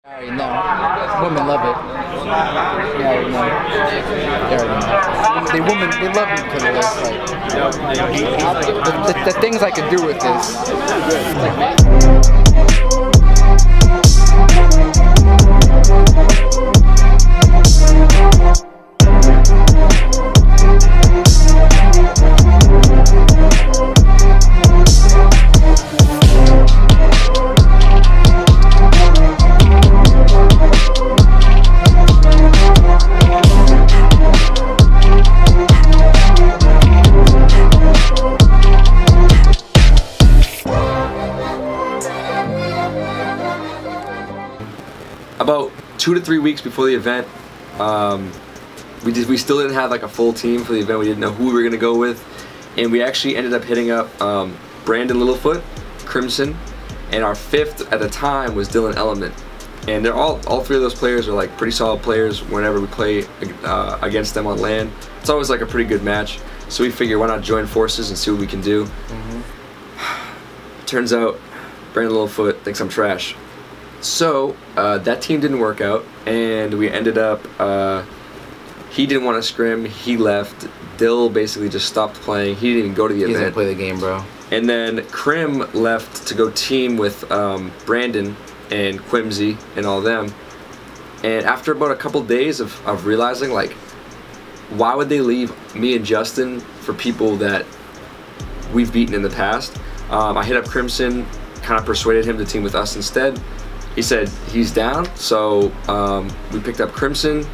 No, women love it. Yeah, they love me because of this. Like, the things I can do with this. It's like, About 2 to 3 weeks before the event, we still didn't have like a full team for the event. We didn't know who we were gonna go with, and we actually ended up hitting up Brandon Littlefoot, Crimson, and our fifth at the time was Dylan Element. And they're all three of those players are like pretty solid players. Whenever we play against them on land, it's always like a pretty good match. So we figured, why not join forces and see what we can do. Turns out Brandon Littlefoot thinks I'm trash. So that team didn't work out, and we ended up, he didn't want to scrim, he left. Dill basically just stopped playing. He didn't even go to the event. He didn't play the game, bro. And then Krim left to go team with Brandon and Quimsy and all them. And after about a couple days of realizing, like, why would they leave me and Justin for people that we've beaten in the past? I hit up Crimson, kind of persuaded him to team with us instead. He said he's down, so we picked up Crimson.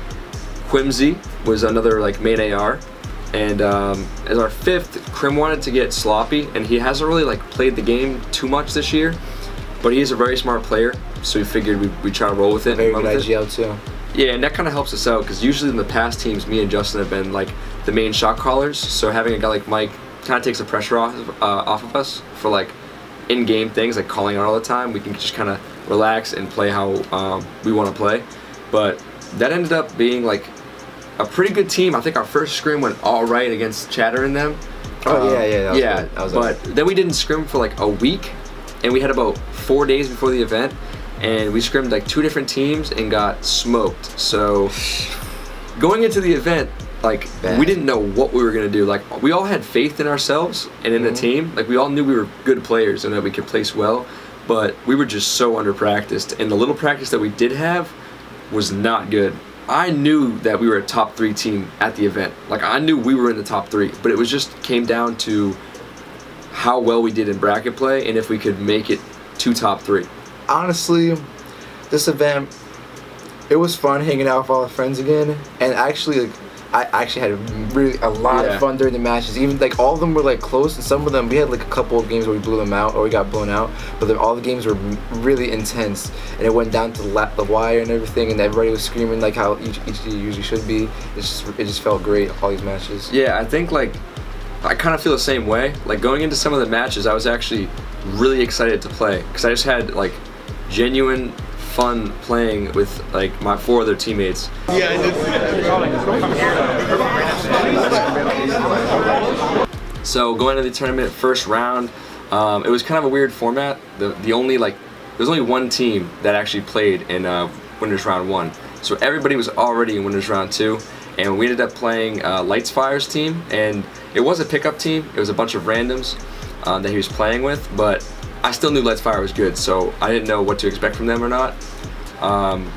Quimsy was another like main AR, and as our fifth, Krim wanted to get sloppy, and he hasn't really like played the game too much this year, but he's a very smart player, so we figured we'd try to roll with it. Very good IGL too. Yeah, and that kind of helps us out, because usually in the past teams, me and Justin have been like the main shot callers, so having a guy like Mike kind of takes the pressure off of us for like in-game things, like calling out all the time. We can just kind of relax and play how we want to play. But that ended up being like a pretty good team. I think our first scrim went all right against Chatter and them. Oh yeah. But then we didn't scrim for like a week, and we had about 4 days before the event, and we scrimmed like 2 different teams and got smoked. So going into the event, like, we didn't know what we were gonna do. Like, we all had faith in ourselves and in the team. Like, we all knew we were good players and that we could place well, but we were just so under-practiced, and the little practice that we did have was not good. I knew that we were a top 3 team at the event. Like, I knew we were in the top 3, but it was just came down to how well we did in bracket play and if we could make it to top 3. Honestly, this event, it was fun hanging out with all the friends again, and actually, like, I actually had really a lot of fun during the matches. Even like all of them were like close, and some of them we had like a couple of games where we blew them out or we got blown out. But then all the games were really intense, and it went down to the wire and everything, and everybody was screaming like how each usually should be. It just felt great, all these matches. Yeah, I think like I kind of feel the same way. Like going into some of the matches, I was actually really excited to play because I just had like genuine fun playing with like my 4 other teammates. Yeah, so going into the tournament first round, it was kind of a weird format. There was only one team that actually played in winners round 1, so everybody was already in winners round 2, and we ended up playing Lights Fire's team, and it was a pickup team. It was a bunch of randoms that he was playing with, but I still knew Lights Fire was good, so I didn't know what to expect from them or not.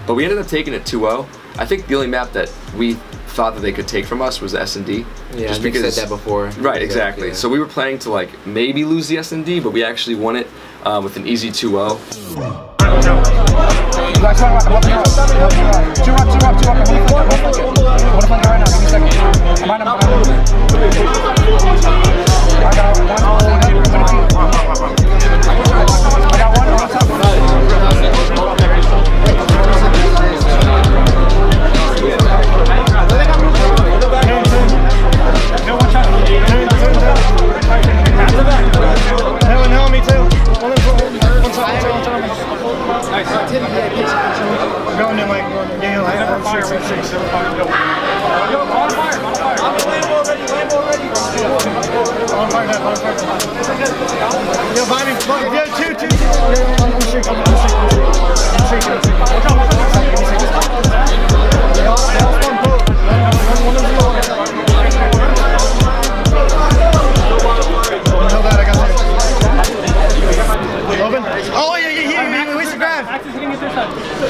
But we ended up taking it 2-0. I think the only map that we thought that they could take from us was the S&D. Yeah, just because you said that before. Right, exactly. Yeah. So we were planning to like maybe lose the S&D, but we actually won it with an easy 2-0. Going in like, yeah, like, Yo, Bobby, two. I'm shaking.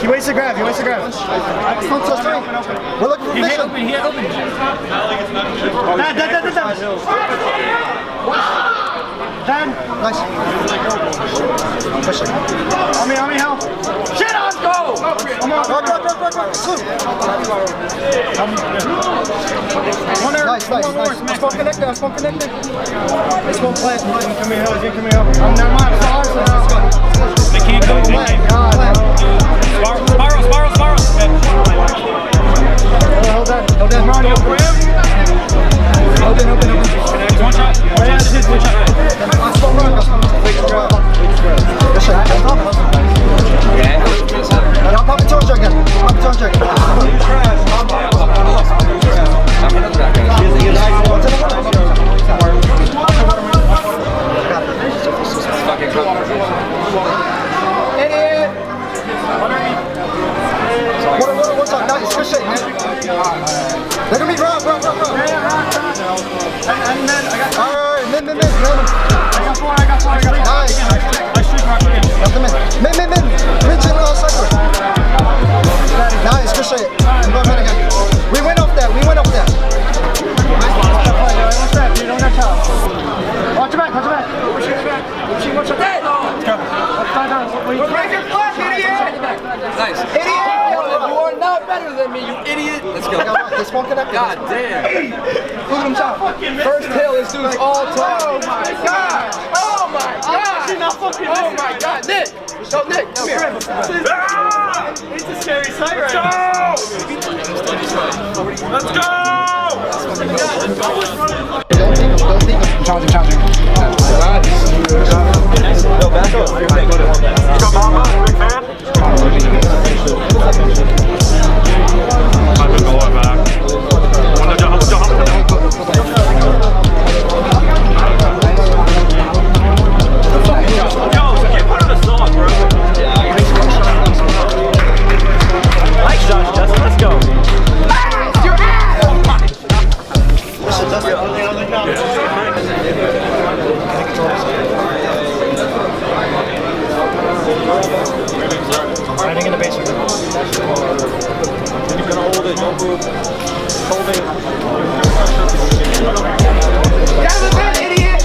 He waits to grab. He waits to grab. We're looking for vision. He had open. Dan. Nice. Pushing. On me, help. Shit on, go! Come on, go. Nice. Let's go connect there. Let's go play. Come here, I'm not mine. They can't go. Spiral. Hold that. Mario. Open. One shot. I'll pop the torch again. Idiot! What's up? Nice. Good shit, man. They're gonna be bro. Alright, mid. I got four. Nice. Mid. Reach in cycle. Nice, good shit. Go ahead again. We went off that. Watch that, dude. Don't get top. Watch your back. Watch your back. Let's go. Break your flash, idiot! Nice. Idiot! You are not better than me, you idiot. Let's go. This won't connect. God damn. Look at him shot. First hill, this dude's all time. Oh my god! Oh my god! Nick! Go, Nick, come here. It's a scary sight right now. Let's go! Don't think him. Challenging. No, back up. Big fan? I'm gonna go back. Yo, get put on the song, bro. Nice shot, Justin. Let's go. Your ass! Hiding in the basement. You're gonna hold it, don't move. Hold it. Get out of the bed, idiot!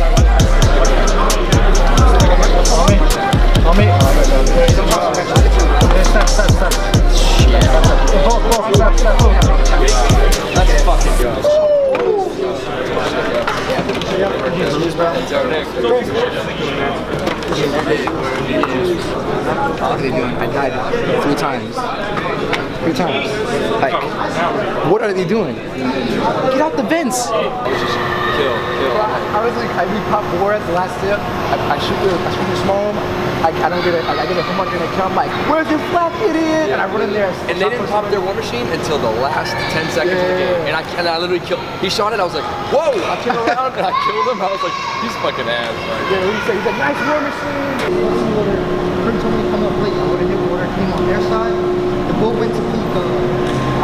On me. Step. Shit. Let's fucking go. What are they doing? I died 3 times. 3 times. Like, what are they doing? Get out the vents! Kill. I was like, I re-pop 4 at the last tip. I shoot the small one. I don't get it. I get a home run gonna come. Like, where's your flap, idiot? And I run in there. And they didn't pop their war machine until the last 10 seconds of the game. And I literally killed. He shot it. I was like, whoa! I turned around and I killed him. I was like, he's fucking ass. Like, yeah, what do you say? He's like, nice war machine. Pretty told me to come up late. I would have hit water. Came on their side. The boat went to peak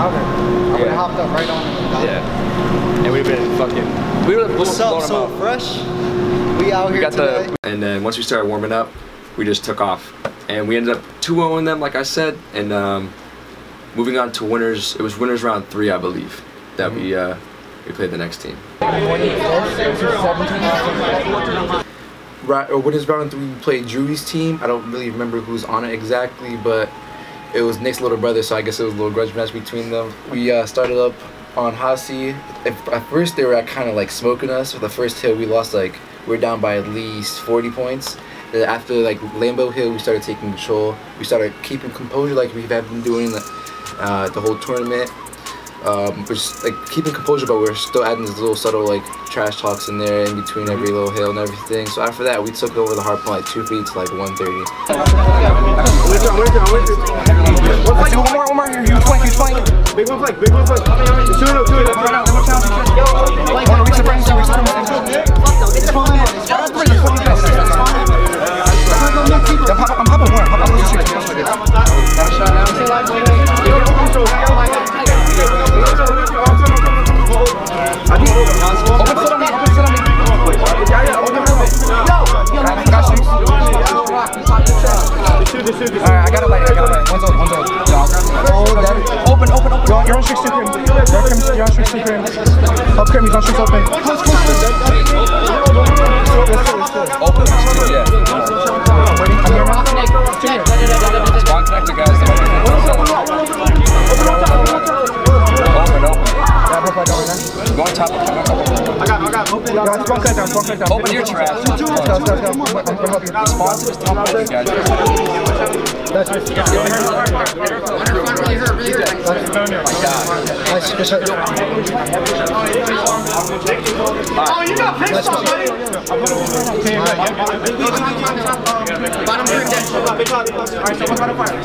outer. I would have hopped up right on it. Yeah. And we've been fucking. We would have blown them out. Fresh? We out here today. And then once we started warming up, we just took off. And we ended up 2-0ing them, like I said. And moving on to winners. It was winners round 3, I believe, that we played the next team. Right, or winners round 3, we played Drew's team. I don't really remember who's on it exactly, but it was Nick's little brother, so I guess it was a little grudge match between them. We started up on Hasi. At first they were kind of like smoking us. For the first hill we lost, like, we were down by at least 40 points. Then after like Lambeau Hill, we started taking control. We started keeping composure like we have been doing the whole tournament. We're just like keeping composure, but we're still adding these little subtle like trash talks in there in between every little hill and everything. So after that, we took over the hard point like 2 feet to like 130. One more. You flank. Big one flank. Shoot it up. Wanna reach the front? I'm popping one. Alright, I got it later. One's on. listen, Krim. Help Krim, he's on streets open. Close. Open, yeah. Spawn connector, guys. Open. Go on top. I got open. Spawn connector. Open your traps. Spawn to this top open, guys. That's right. Nice, good shot. Oh, you got pissed off, buddy! Bottom three, bottom fire.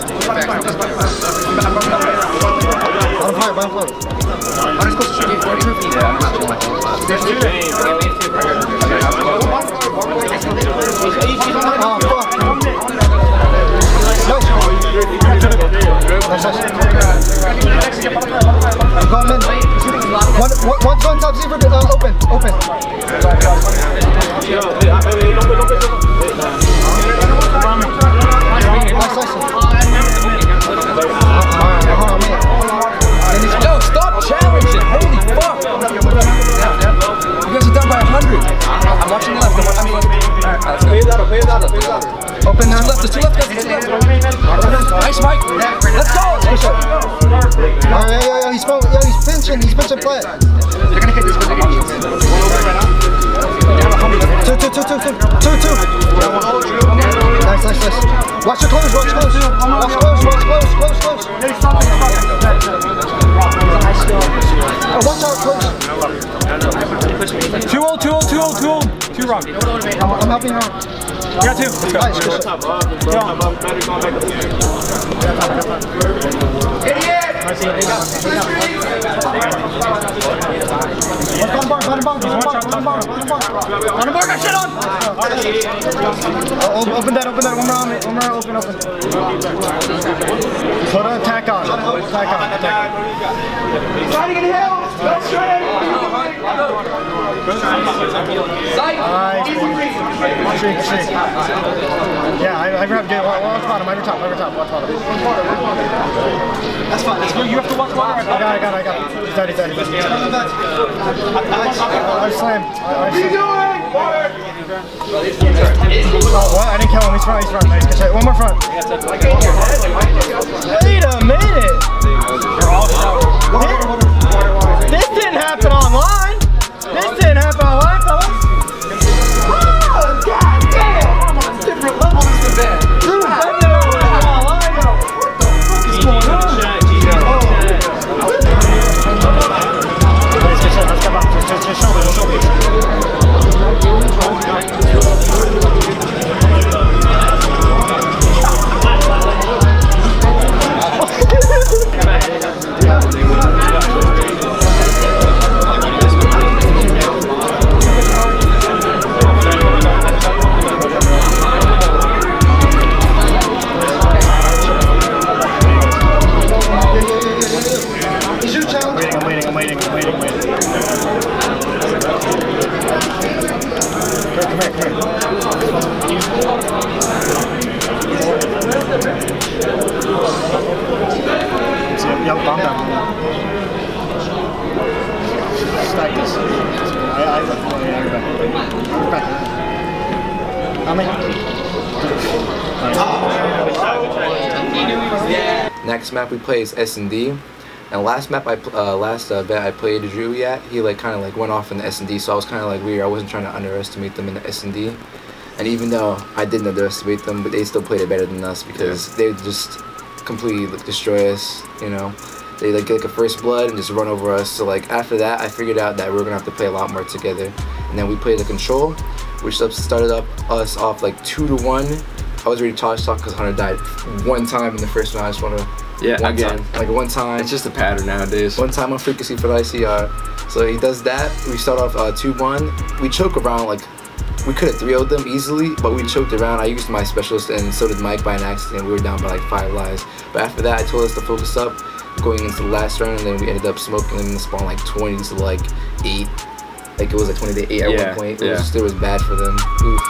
One top zebra, open. Yo, stop challenging! Holy fuck! You guys are down by 100. I'm watching the left. Let's go. Open now. There's two left, guys. Nice, Mike. Let's go. Alright, yo, he's pinching flat. They're gonna hit this one. Two. Nice. Watch your close. Watch close. Oh, watch out, close. 2-0. 2 wrong. I'm helping out. You got 2. Let's go. Nice, good shot. Idiot! Bottom bar, got shit on! Open that, one more, open. Put an attack on. Trying to get help! Let's try it! Yeah, I grabbed it. Watch bottom, watch top. That's fine. You have to watch bottom. I got it. He's dead. I slammed. What are you doing? Oh, what? I didn't kill him. He's front. Nice. Good shot. One more front. Wait a minute. This didn't happen online. Fellas. Oh, God damn. Different levels of that. Dude, that didn't happen online, though. What the fuck is going on? Let's come up. Just show me. I'm waiting. Come here. Yep, bomb down. Stack this. Next map we play is S&D. And last bet I played Drew at, he kind of went off in the S&D, so I was kind of weird. I wasn't trying to underestimate them in the S&D. And even though I didn't underestimate them, but they still played it better than us because they just completely destroy us, you know. They get a first blood and just run over us. So after that, I figured out that we were gonna have to play a lot more together. And then we played the control, which started us off 2-1. I was ready to toss talk because Hunter died one time in the first round. I just want to. Yeah, again. One time. It's just a pattern nowadays. One time on frequency for the ICR. So he does that. We start off 2-1. We choke around we could have 3-0'd them easily, but we choked around. I used my specialist and so did Mike by an accident. We were down by 5 lives. But after that, I told us to focus up going into the last round, and then we ended up smoking them in the spawn 20 to 8. It was 20 to 8 at one point. It was bad for them. Oof.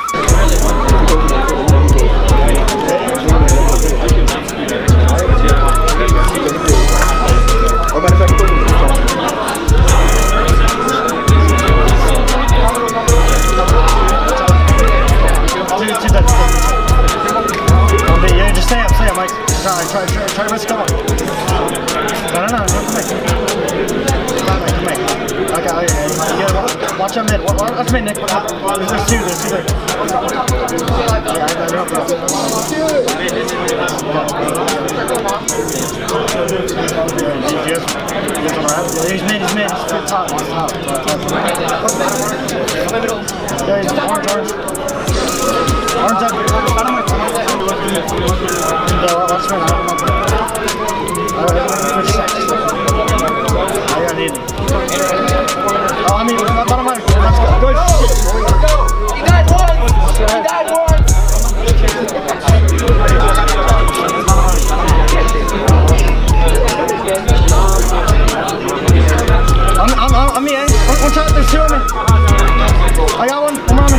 Watch him mid. Watch mid, Nick. There's two there. He's mid. He's top. Yeah, he's orange. Orange up. Watch mid. I need it. Oh, I mean, bottom line. Let's go. Good. Let's go. He died once. I'm me, eh? One shot, there's two of me. I got one. Come on.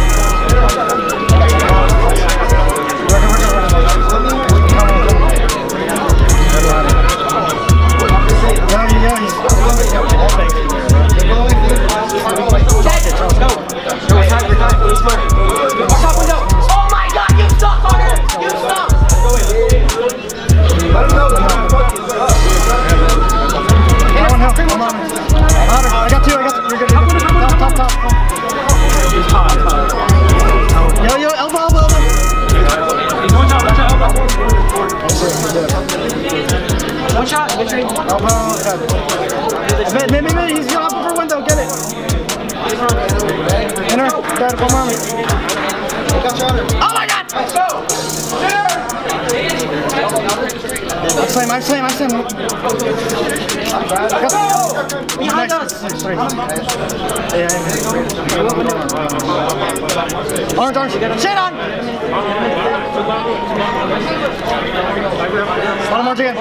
Maybe he's gonna hop over window, get it. Enter, got it, come on. Oh my god! Let's go! I slam. Behind us! Orange, shit on! Bottom orange again.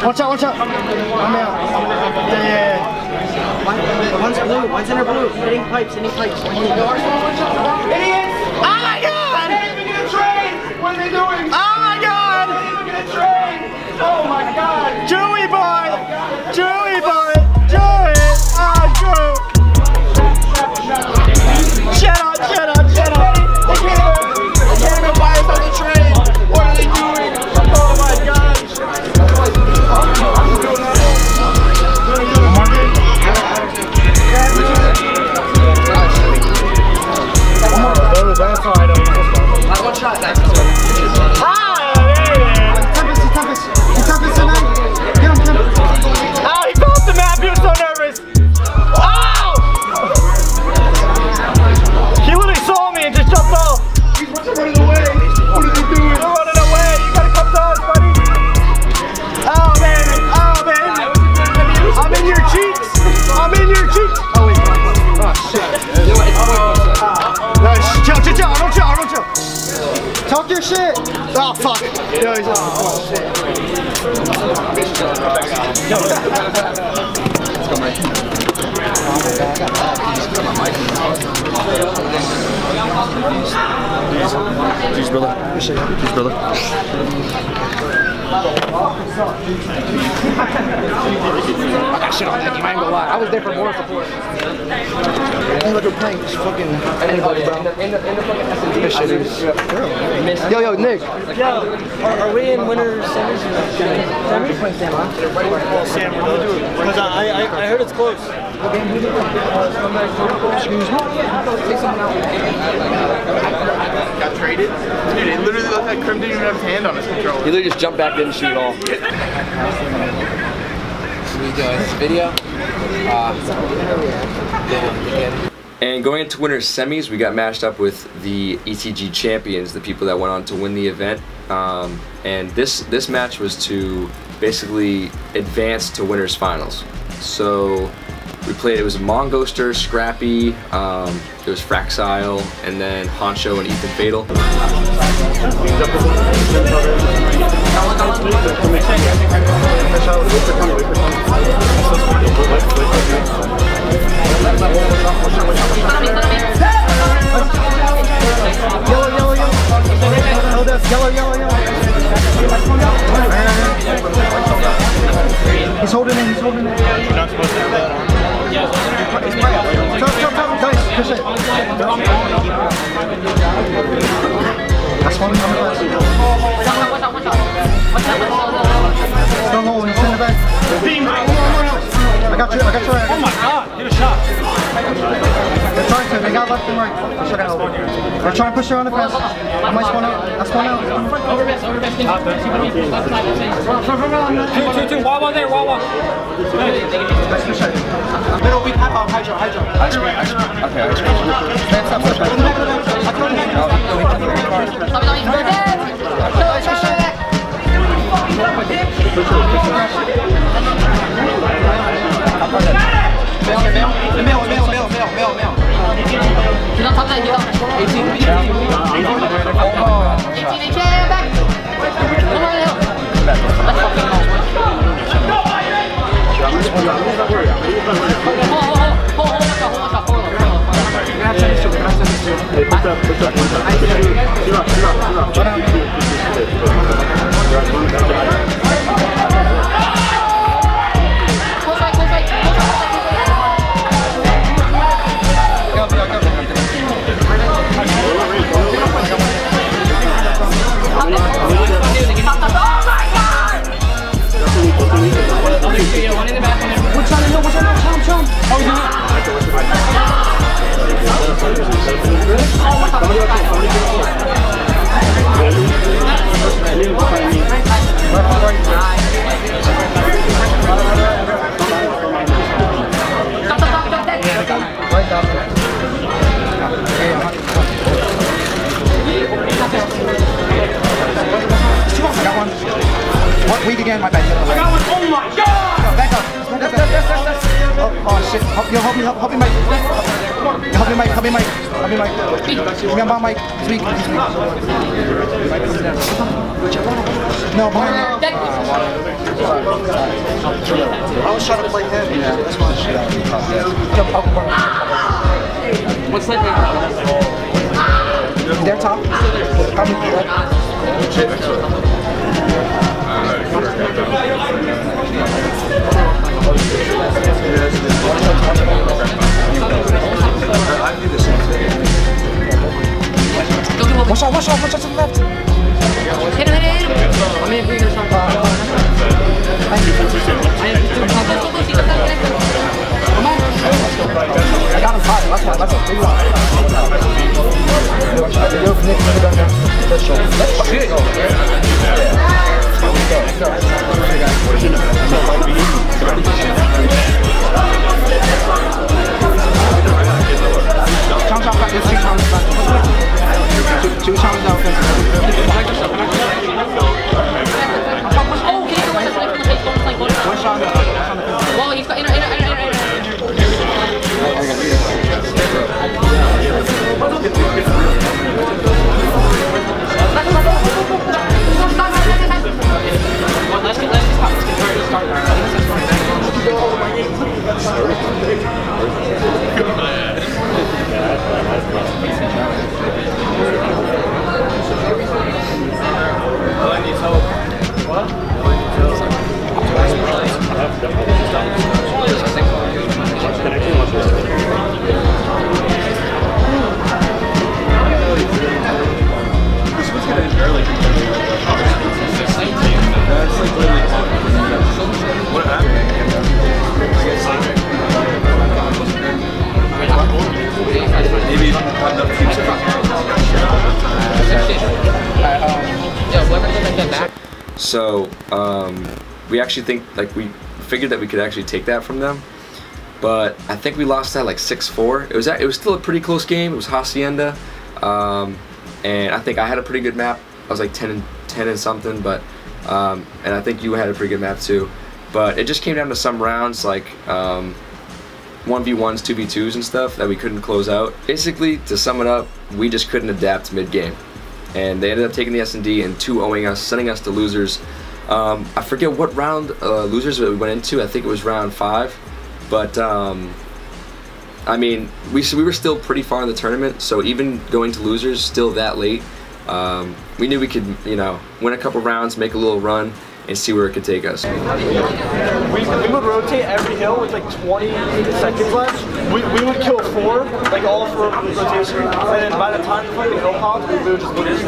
Watch out. I'm out. Yeah. One's blue, one's inner blue. Hitting pipes. Idiots! Oh my god! What are they doing? Oh my god! Oh my god! Joey boy! Joey! Oh, Joe! Shut up! They can't even buy us on the train! What are they doing? Oh my gosh! That's all I know. One shot, Tempest. Oh, he fell off the map. He was so nervous. Oh! He literally saw me and just jumped off. He's running away. What are they doing? You're running away. You gotta come to us, buddy. Oh, man. I'm in your cheeks. Oh, wait. Oh, shit. Nice. Chill. I don't chill. Talk your shit. Oh, fuck. Yo, he's on. Oh, shit. Let's go, Mike. Cheers, brother. I got shit on that game, I ain't gonna lie. I was there for more support. I look at playing just fucking anybody, bro. This shit is. Yo, Nick. Yo, are we in winter semis? Semis? Well, Sam, we're do it. Because I heard it's close. Excuse me? Got traded? Dude, it literally looked like Krim didn't even have his hand on his controller. He literally just jumped back, didn't shoot at all. We doing this video. And going into winter semis, we got matched up with the ETG champions, the people that went on to win the event. And this match was to basically advance to winners finals. So we played, it was Mongoster, Scrappy, it was Fraxile, and then Honcho and Ethan Fatal. Yellow. He's holding it. You're not supposed to have that on. Come, guys, push it. That's one coming. got you. Oh my god, get a shot. They're trying to. They got left and right. They're trying to push her on the fence. I might spawn out. That's spawn out. Over best. Two. Wall there. Middle weak. High jump. Okay. He's on top of that, 18. 18, back. Come on, Leo. Let's fucking Weak again, my bad. I got one. Oh my god! Back up. Oh shit. Help me, Mike. Help me, Mike. Give me a bomb, Mike. He's weak. No, behind me. I was trying to play him. Yeah, that's why jump up. What's that? They're top. Watch out to the left. Hit him. I'm in bigger shot. I got him high. Let's go. Well, he's got So we actually think, like, we figured that we could actually take that from them, but I think we lost that like 6-4. It was still a pretty close game. It was Hacienda, and I think I had a pretty good map. I was like 10 and something, but and I think you had a pretty good map too. But it just came down to some rounds, like 1v1s, 2v2s and stuff that we couldn't close out. Basically, to sum it up, we just couldn't adapt mid-game. And they ended up taking the S&D and 2-0ing us, sending us to losers. I forget what round losers we went into. I think it was round 5. But, I mean, we were still pretty far in the tournament, so even going to losers still that late, we knew we could, you know, win a couple rounds, make a little run, and see where it could take us. We would rotate every hill with like 20 seconds left. We would kill 4, like all for rotation, and then by the time the hill popped, we would just lose.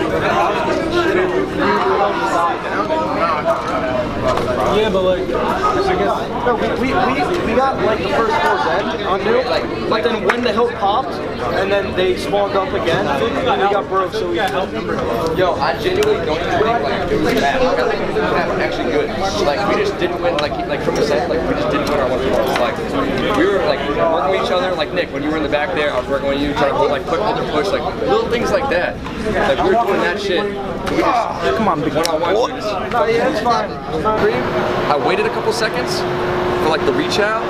Yeah, but like, I guess no, we got like the first 4 dead on new, but then when the hill popped and then they spawned up again, we got broke. So we Yo, I genuinely don't think like it was bad. Like, I think it was actually good. Like we just didn't win. Like from the set, like we just didn't win our one points. Like we were like working with each other. Like Nick, when you were in the back there, I was working with you, trying to hold like hold or push, like little things like that. Like we were doing that shit. We just come on, big one-on-one. yeah, it's fine. I waited a couple seconds for like the reach out,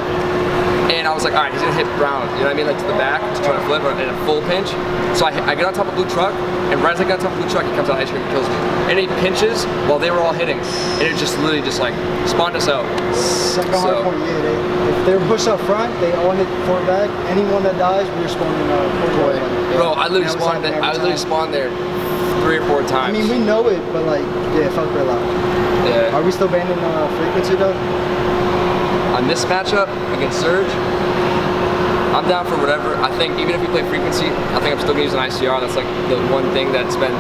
and I was like, all right, he's gonna hit Brown, you know what I mean, like to the back to try to flip in a full pinch. So I get on top of Blue Truck, and right as I get on top of Blue Truck, he comes out ice cream and kills me. And he pinches while they were all hitting, and it just literally just like spawned us out. Second hard point, yeah. If they're pushed up front, they all hit forward back. Anyone that dies, we're spawning forward. Bro, I literally spawned there 3 or 4 times. I mean, we know it, but like, yeah, it felt real loud. Yeah. Are we still banning frequency though? On this matchup against Surge, I'm down for whatever. I think even if we play frequency, I think I'm still gonna use an ICR. That's like the one thing that's been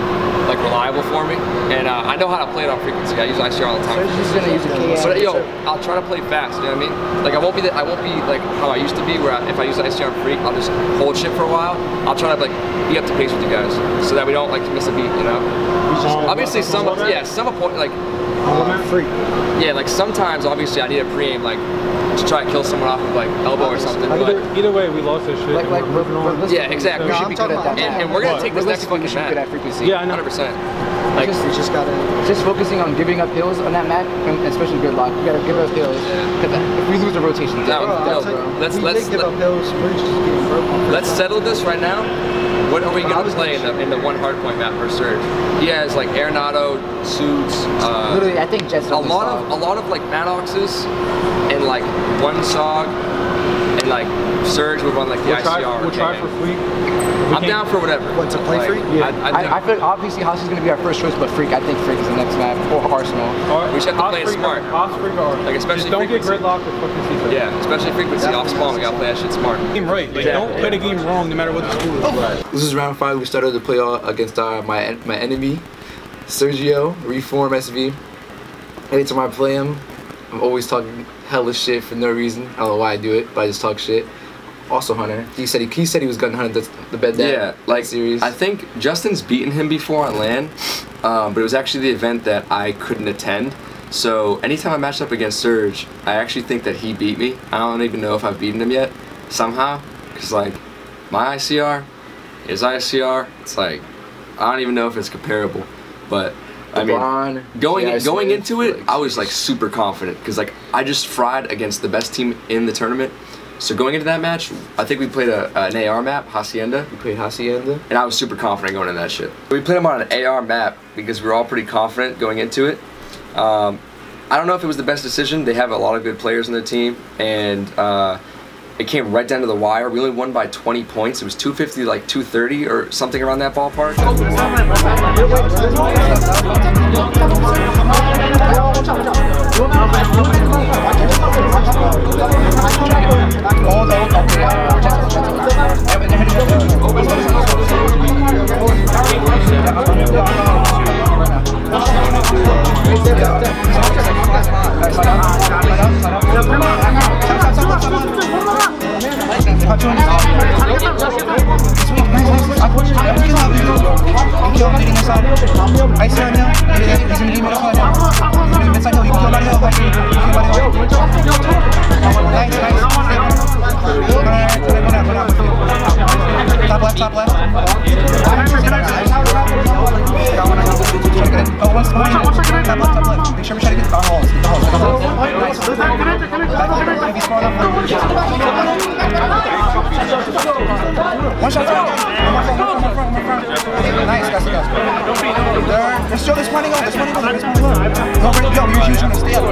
like reliable for me. And I know how to play it on frequency. I use ICR all the time. So you're just gonna use a KS. But yo, I'll try to play fast. You know what I mean? Like I won't be like how I used to be, where if I use ICR on freak, I'll just hold shit for a while. I'll try to like be up to pace with you guys, so that we don't like miss a beat. You know? Obviously some point like. Freak. Yeah, like sometimes obviously I need a pre-aim like to try to kill someone off of like elbow or something. Either way, we lost this shit. Yeah, exactly. We should be good at that. And we're gonna take this next fucking good at frequency. Yeah, I know. 100%. Like just gotta just focusing on giving up hills on that map, and especially good luck. We gotta give up hills. Because if we lose the rotation, let's settle this right now. What are we gonna play in the 1 hardpoint map for Surge? He has like Arenado, Suits, literally I think Jets a lot of like Maddoxes and like 1 SOG, and like Surge would run like the ICR. We'll try for Freak. I'm down for whatever. What, to play Freak? Yeah. I feel like obviously House is gonna be our first choice, but Freak, I think Freak is the next map, or Arsenal. We should have to play it smart. Like especially don't get gridlocked with fucking season. Yeah, especially frequency off spawn. We gotta play that shit smart. Game right. Like don't play the game wrong, no matter what the score is. This is round 5. We started to play against my enemy, Sergio, Reform SV. Every time I play him, I'm always talking hella shit for no reason. I don't know why I do it, but I just talk shit. Also Hunter. He said he was gonna hunt the bed down. Yeah, like series. I think Justin's beaten him before on LAN, but it was actually the event that I couldn't attend. So anytime I matched up against Surge, I actually think that he beat me. I don't even know if I've beaten him yet, somehow, because like my ICR, his ICR, it's like I don't even know if it's comparable. But I mean, going into it, I was like super confident because like I just fried against the best team in the tournament. So going into that match, I think we played an AR map, Hacienda. We played Hacienda. And I was super confident going into that shit. We played them on an AR map because we were all pretty confident going into it. I don't know if it was the best decision. They have a lot of good players on their team, and it came right down to the wire. We only won by 20 points. It was 250 like 230 or something around that ballpark. Top left. Top left. Make sure we try to get the holes. Get the holes. One shot. Nice, guys. Let's show this money on. Go, you're gonna stay up.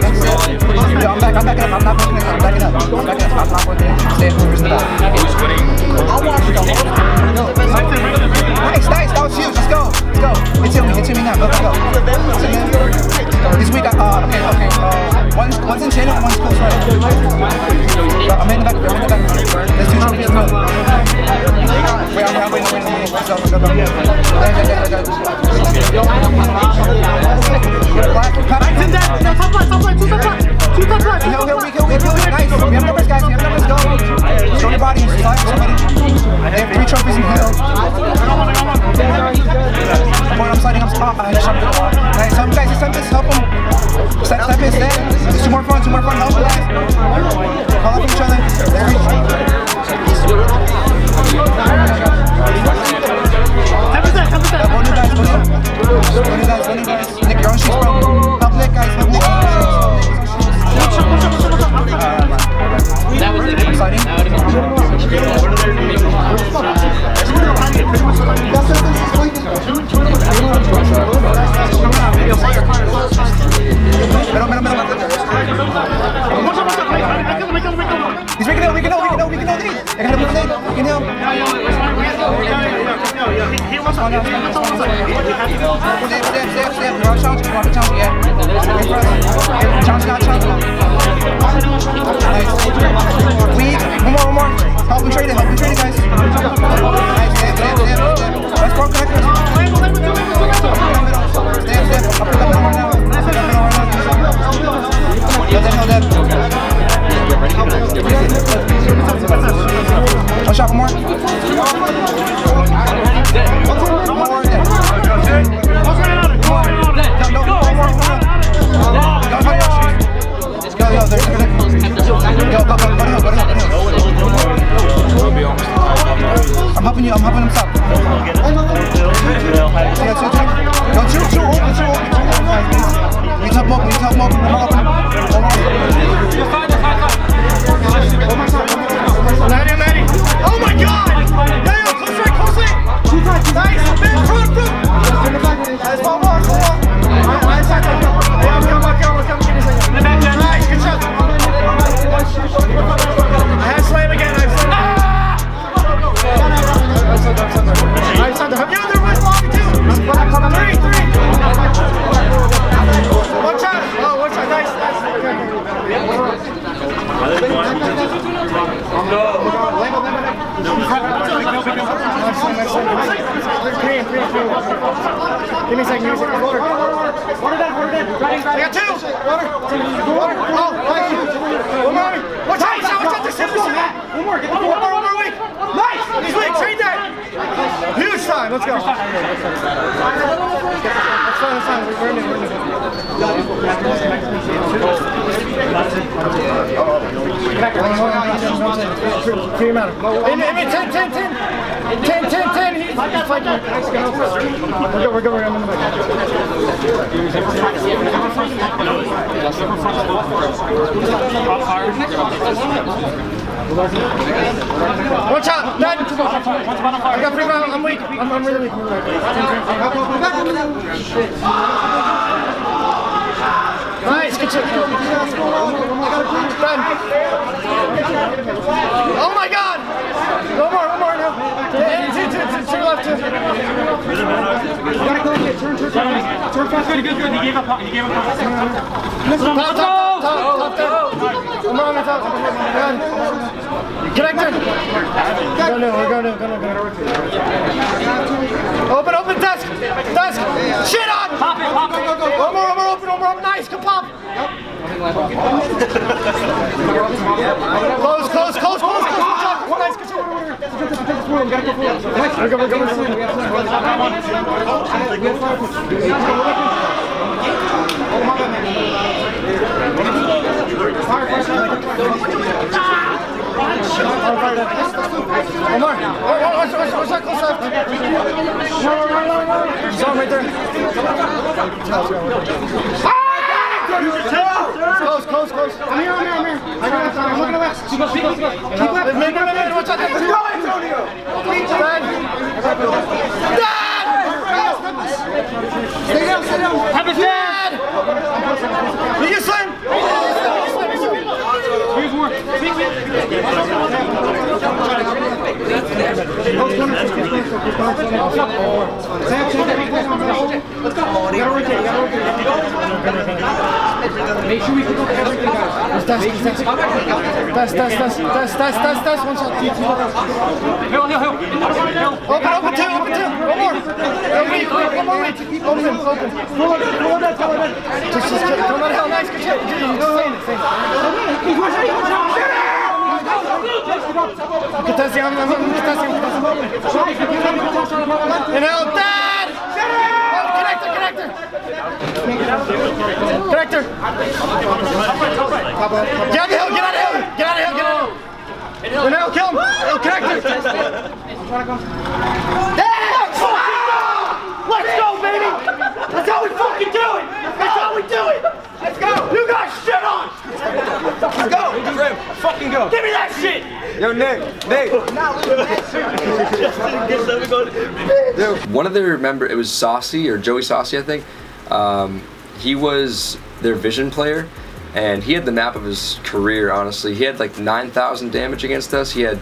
Yo, I'm backing up. I'm not backing up. I'm backing up. I'm not working it. Stay up. Whoever's in the back. I'll watch you. Nice. That was huge. Let's go. It's hit me now. Go. This week, okay. One's in chain, one's close right. I'm in the back. There's 2 trophies. Wait. Go. Two more front, help guys. Call up each other. Nick, you're on shoes, bro. Help Nick, guys. Help Nick. That was exciting. He's making it, we can help. I got him with Nate. We can help. He wants to step. We're on challenge. Yeah. Challenge now. Nice. Weave. One more. Help him trade it, guys. Nice. Let's go connect us. Step. Up in the middle right now. One shot, one more. I'm helping him stop. Go two open. We need help more. Maddie. Oh my God! Daniel, close right. Nice, man, front. Nice, ball. Nice, good shot. I have slam again. Nice, there was long too. 3. One shot. Nice. Give me a second. Water. Water down. I got 2. Water. Oh, nice. One more. Watch out. One more. Get the one more weak. Nice. He's weak. Trade that. Huge time. Let's go. That's fine. We're in it. We're going. Watch out! Dad! I got 3 rounds. I'm weak. I'm really weak. Nice, good shot. Oh my God! One more now. To your left. Turn fast. Good. He gave up. Top. Come on, top. Connector. Go. Open, desk. Shit on. Pop it. One more, open. Nice, come pop. Close. Nice, good shot. We're going. Omar, what's that close up? Zone right there. Close. I'm here. I'm looking at left. Keep up. Watch out. Let's go, Antonio. Dad! Stay down. Have his dad! Did you slam? Here's more. Let's go. Make sure we pick up everything, guys. Test. One shot. Hill. Open two. One more. One more. Open. Pull it in. Just come on, hell. Nice. Good shit. Testing. I'm testing. Inhale, Dad! Connector. Connector. Get out of the hill, get out of the hill, get out of the hill, get out of the hill. No, kill him. No, connector. Let's go, baby. That's how we fucking do it. That's how we do it. Let's go. You got shit on. Let's go. Grim, fucking go. Give me that shit. Yo, Nick. One of their members, it was Saucy or Joey Saucy, I think. He was their vision player, and he had the map of his career. Honestly, he had like 9,000 damage against us. He had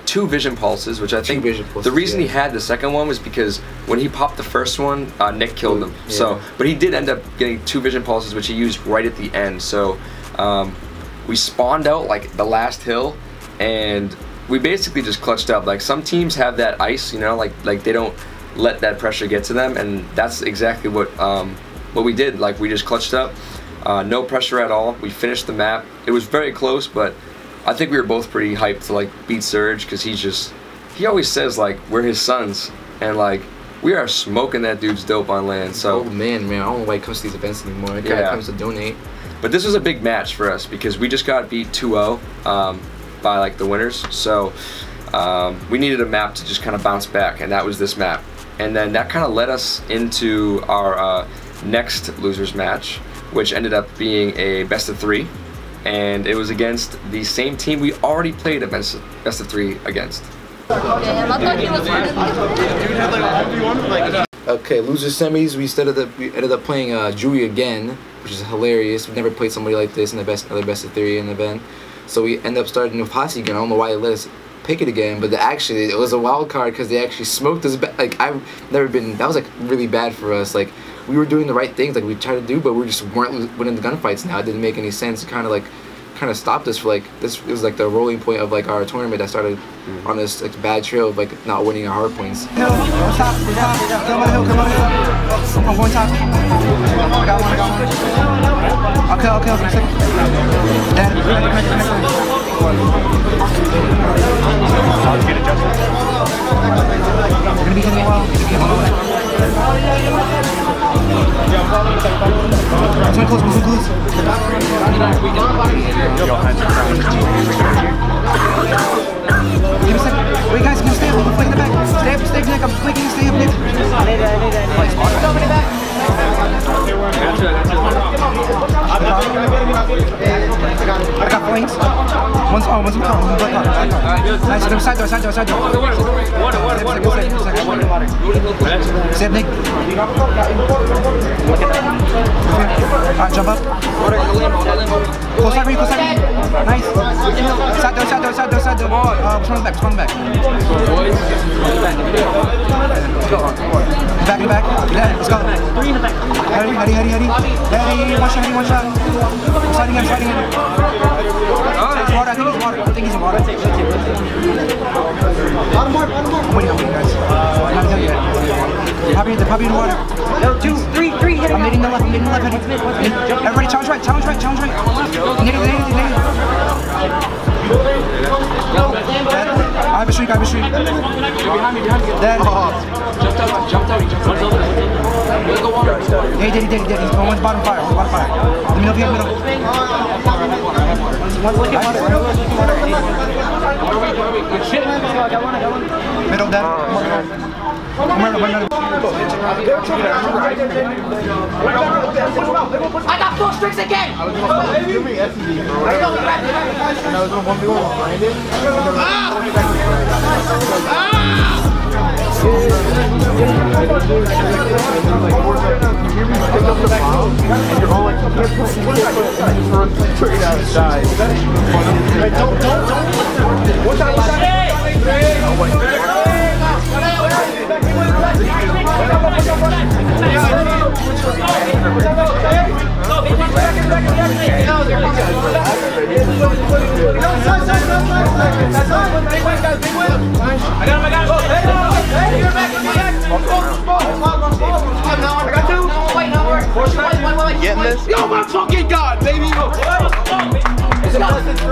2 vision pulses, which I think the reason he had the second one was because when he popped the first one, Nick killed him. Yeah. So, but he did end up getting 2 vision pulses, which he used right at the end. So we spawned out like the last hill, and we basically just clutched up. Like some teams have that ice, you know, like they don't let that pressure get to them, and that's exactly what we did. Like we just clutched up, no pressure at all. We finished the map. It was very close, but I think we were both pretty hyped to like beat Surge, because he always says like we're his sons, and like we are smoking that dude's dope on land. So oh man, I don't know why he comes to these events anymore. The guy comes to donate. But this was a big match for us because we just got beat 2-0 by like the winners. So we needed a map to just kind of bounce back, and that was this map. And then that kind of led us into our next losers match, which ended up being a best of 3. And it was against the same team we already played a best of 3 against. Okay, loser semis. We ended up playing Julie again, which is hilarious. We've never played somebody like this in the another best of 3 in the event. So we end up starting with Posse again. I don't know why they let us pick it again, but actually it was a wild card because they actually smoked us. Like I've never been. That was like really bad for us. Like we were doing the right things, like we tried to do, but we just weren't winning the gunfights. Now it didn't make any sense. It kind of stopped us for like this. It was like the rolling point of like our tournament that started on this like bad trail of like not winning our hard points. Hill, top, come on the hill, come on the hill. I'm going top. I got one. Okay, for a second. Dad, connect. I'll get adjusted. You're gonna be hitting well. Swing close. Give me a second. Wait, guys, can you stay up? I'm flanking the back. Stay up, Nick. I'm flanking. Stay up, Nick. I got flanks. One's on, one's black. Nice, side door. Water. Stay up, Nick. Alright, jump up. Close side, nice. Side door. Which one's back? Back in the back. Yeah, let's go. Heady. One shot. Sliding in. It's water, I think he's in water. Bottom mark. I'm waiting, guys. Not done yet. Poppy in the water. No, 2, 3. I'm hitting the left, heady. Everybody challenge right. Negative. I have a streak. Dead. Jumped out. Hey, Daddy. One's bottom fire. The middle. One's looking water. Middle dead. I got 4 streaks again! Getting this? Oh my fucking god, baby! It's a plus of 3!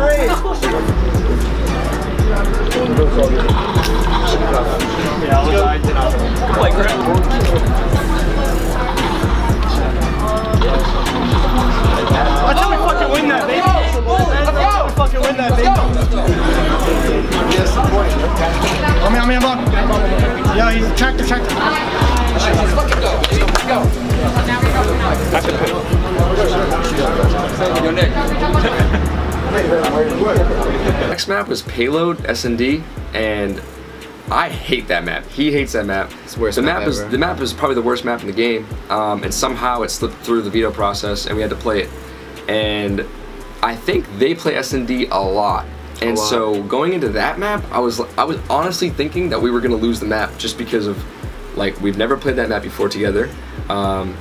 Next map was Payload S&D, and I hate that map. He hates that map. It's the worst the map map is ever. the map is probably the worst map in the game, and somehow it slipped through the veto process, and we had to play it. And I think they play S&D a lot. And so going into that map, I was honestly thinking that we were gonna lose the map just because of, like, we've never played that map before together. And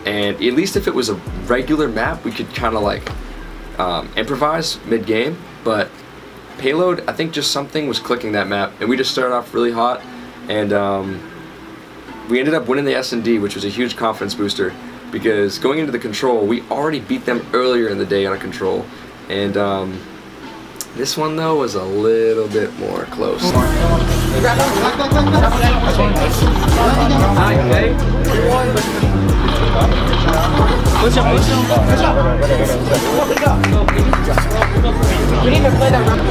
at least if it was a regular map, we could kind of like improvise mid-game. But Payload, I think just something was clicking that map, and we just started off really hot, and we ended up winning the S&D, which was a huge confidence booster, because going into the control, we already beat them earlier in the day on a control, and this one though was a little bit more close. Push up. We need to play that round.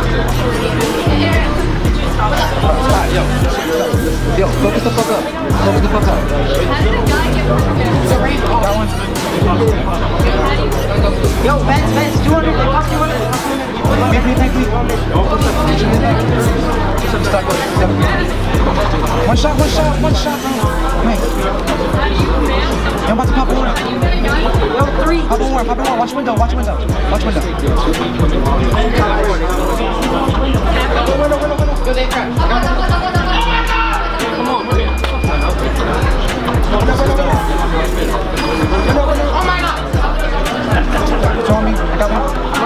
Yo, focus the fuck up. Focus the fuck up. Yo, Vance, 200. One shot, bro. Nice. Yo, I'm about to pop one. Yo, 3. Pop one. Watch window. Yo, they crash. Come on. Oh my god. Show me. I got one.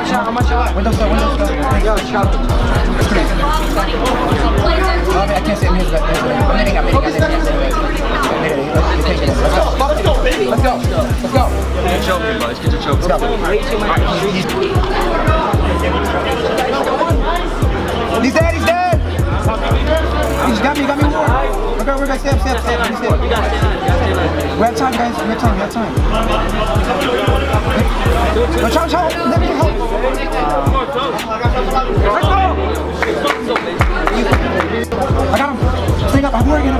How much shot? Window stuff. Yo, shot. I can't see him. I'm hitting. Let's go. Get your choke, boys. Get your choke. He's dead. He's got me more. We're gonna step. We have time, guys. We have time. No, chow. Let me help. I got him. Stay up. I'm working.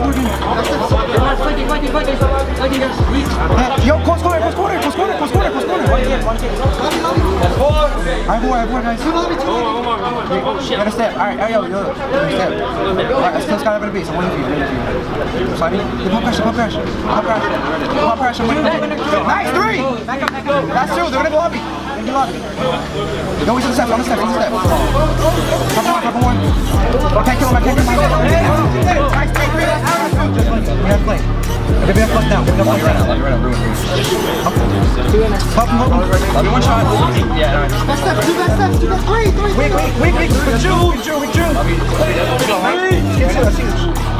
Yo, close corner. I have more, guys. Gotta step. Alright, yo. Step. Alright, let's got to be. So one of you. Sliding. Pop pressure. Nice, 3! That's 2. They're gonna go lobby. Go into the step. On the step. Pop one. Okay, kill him. Nice, 3. We have play. Give me a flip now. You're right now. Pop him. One shot. Yeah, alright. Best step, 2 best steps. Weak. Weak. With Drew.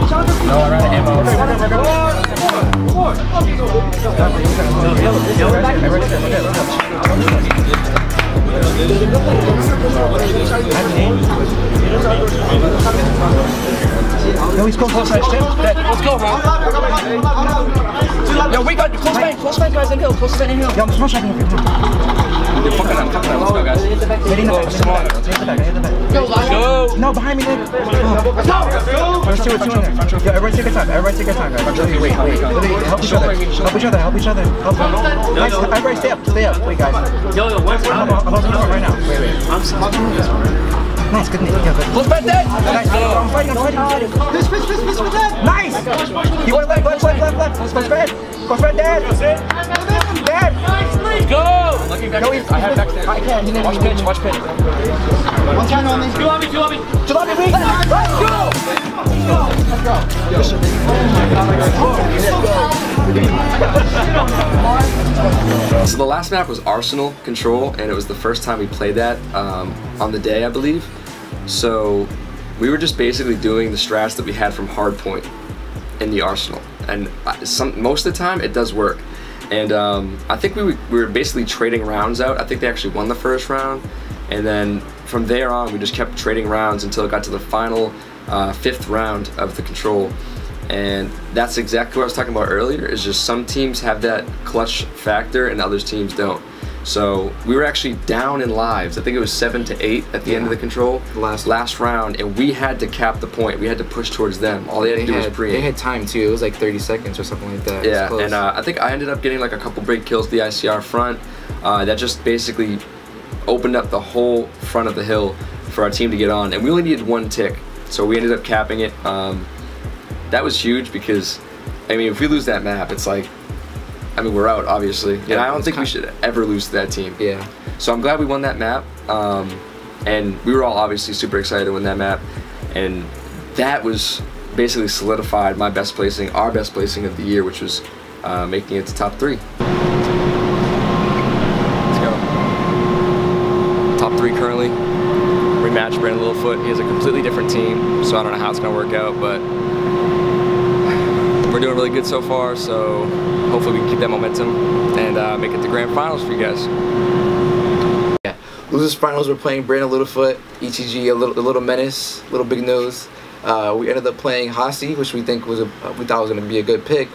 No, I ran ammo. No, he's close side. Let's go, bro. Yo, we got close bank guys in hill. Yo, I'm smash shotting him. You're fucking up. Let's go, guys. Hitting the back. Go. No, behind me, Nick. There's 2 in there. Yo, everybody take your time, guys. Wait. Help each other. Nice. Everybody stay up. Wait, guys. Yo, where's I'm holding the right now. Wait. I'm Nice, good name. Close back dead. Nice. I'm fighting. Fist with that. Nice. He went left. Close back dead. Dead. Go! Looking back. I have back there. I can't. Watch pitch. One time on me. Two on me. Jalopy, weak. Let's go. So the last map was Arsenal Control, and it was the first time we played that on the day, I believe. So we were just basically doing the strats that we had from Hardpoint in the Arsenal, and most of the time it does work. And I think we were basically trading rounds out. I think they actually won the first round, and then from there on we just kept trading rounds until it got to the final 5th round of the control. And that's exactly what I was talking about earlier, is just some teams have that clutch factor and other teams don't. So we were actually down in lives. I think it was 7-8 at the end of the control, last round, and we had to cap the point. We had to push towards them. All they had to do was pre. They had time too. It was like 30 seconds or something like that. Yeah, and I think I ended up getting like a couple break kills to the ICR front. That just basically opened up the whole front of the hill for our team to get on, and we only needed 1 tick, so we ended up capping it. That was huge because, I mean, if we lose that map, it's like, I mean, we're out, obviously. Yeah, and I don't think we should ever lose to that team. Yeah. So I'm glad we won that map, and we were all obviously super excited to win that map, and that was basically solidified my best placing, our best placing of the year, which was making it to top 3. Let's go. Top 3 currently. Rematch Brandon Littlefoot. He has a completely different team, so I don't know how it's gonna work out, but we're doing really good so far, so hopefully we can keep that momentum and make it to grand finals for you guys. Yeah, losers finals, we're playing Brandon Littlefoot, ETG, a little menace, little big nose. We ended up playing Hossie, which we thought was gonna be a good pick,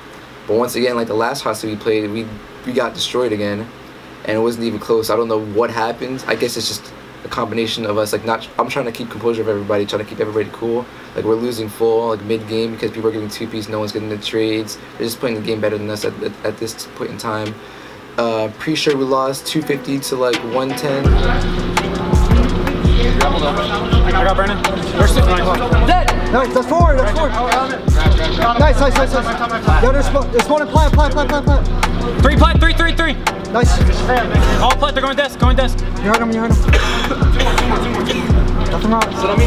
but once again, like the last Hossie we played, we got destroyed again, and it wasn't even close. I don't know what happened. I guess it's just a combination of us, like I'm trying to keep composure of everybody, trying to keep everybody cool. Like we're losing full, like mid-game because people are getting 2-piece, no one's getting the trades. They're just playing the game better than us at this point in time. Pretty sure we lost 250 to like 110. I got Brandon. Dead! Nice, that's forward, that's forward. Nice. Yo, there's one in plant. 3 plant, 3. Nice. All plant, they're going desk, You heard him. Nothing wrong. Sit on me.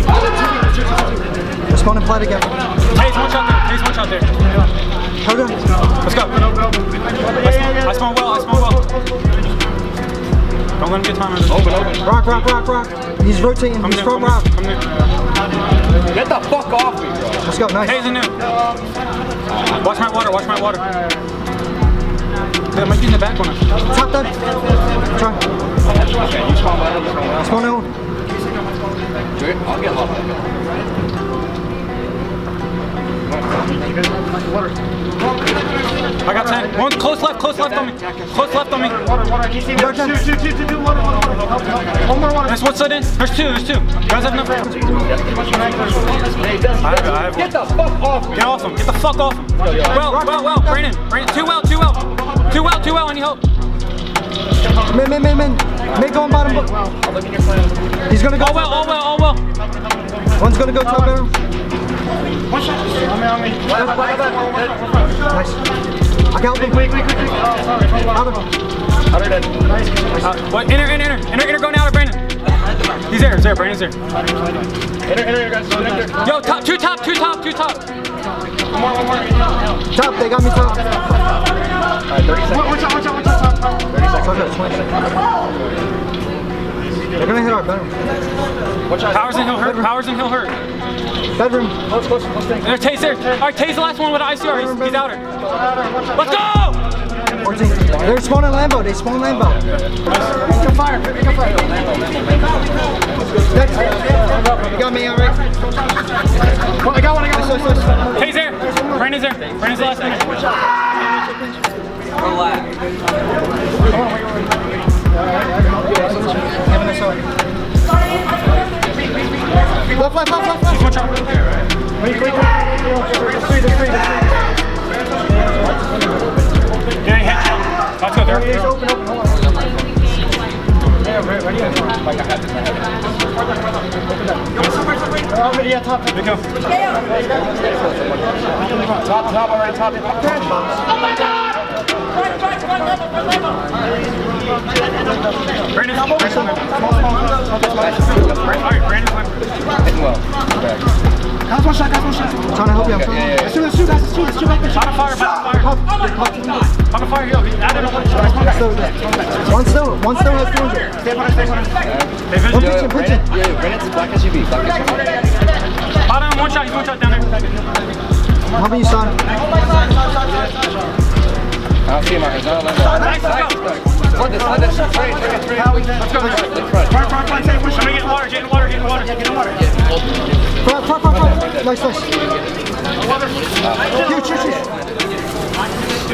There's one in plant again. Taze one shot there. Hold on. Let's go. I spawn well. Don't let him get time. Open. Rock. He's rotating. He's from rock. Come there. Get the fuck off me, bro. Let's go. Nice. Taze in new. Watch my water. I might be in the back corner. Top that. Try. Spawn out. I'll get off. I got 10. One close left on me. One more water. There's one side in. There's two. You guys have enough? I have. Get the fuck off me. Get off him. Get the fuck off him. Well. Brandon. Too well. Any help? Men. Make going bottom. He's gonna go. All well. One's gonna go top barrel. One shot. On me. Nice. I can help him. Quick. Outer dead. Nice. What? Inner going out of Brandon. He's there. Brandon's there. Inner, guys. Yo, top. Two top. One more. Top, they got me top. Alright, 30 seconds. Watch out. 30 seconds. They're gonna hit our bedroom. Powers and he'll hurt. Bedroom. Close. There's Taze there. Alright, Taze the last one with an ICR. He's outer. Let's go! 14. They're spawning Lambo. They spawn Lambo. Make a fire. You got me, alright? I got one. Taze there. Brandon's there. Brandon's the last one. Relax. Left. He's one shot. Yeah, head. Let's go there. Yeah, top. There you go. Top already. Brandon. Alright, Brandon. Guys, one shot. I'm trying to help you. Let's shoot, guys. Let's shoot. Bottom fire. Bottom fire, yo. One still has 200. Stay Pitching. Brandon's black SUV. Bottom, one shot. He's one shot down there. How many you saw? I don't see him. He's not on Nice, let's go. Let's go. Let's go. Let me get in water. Get in water. Front. Nice. Huge.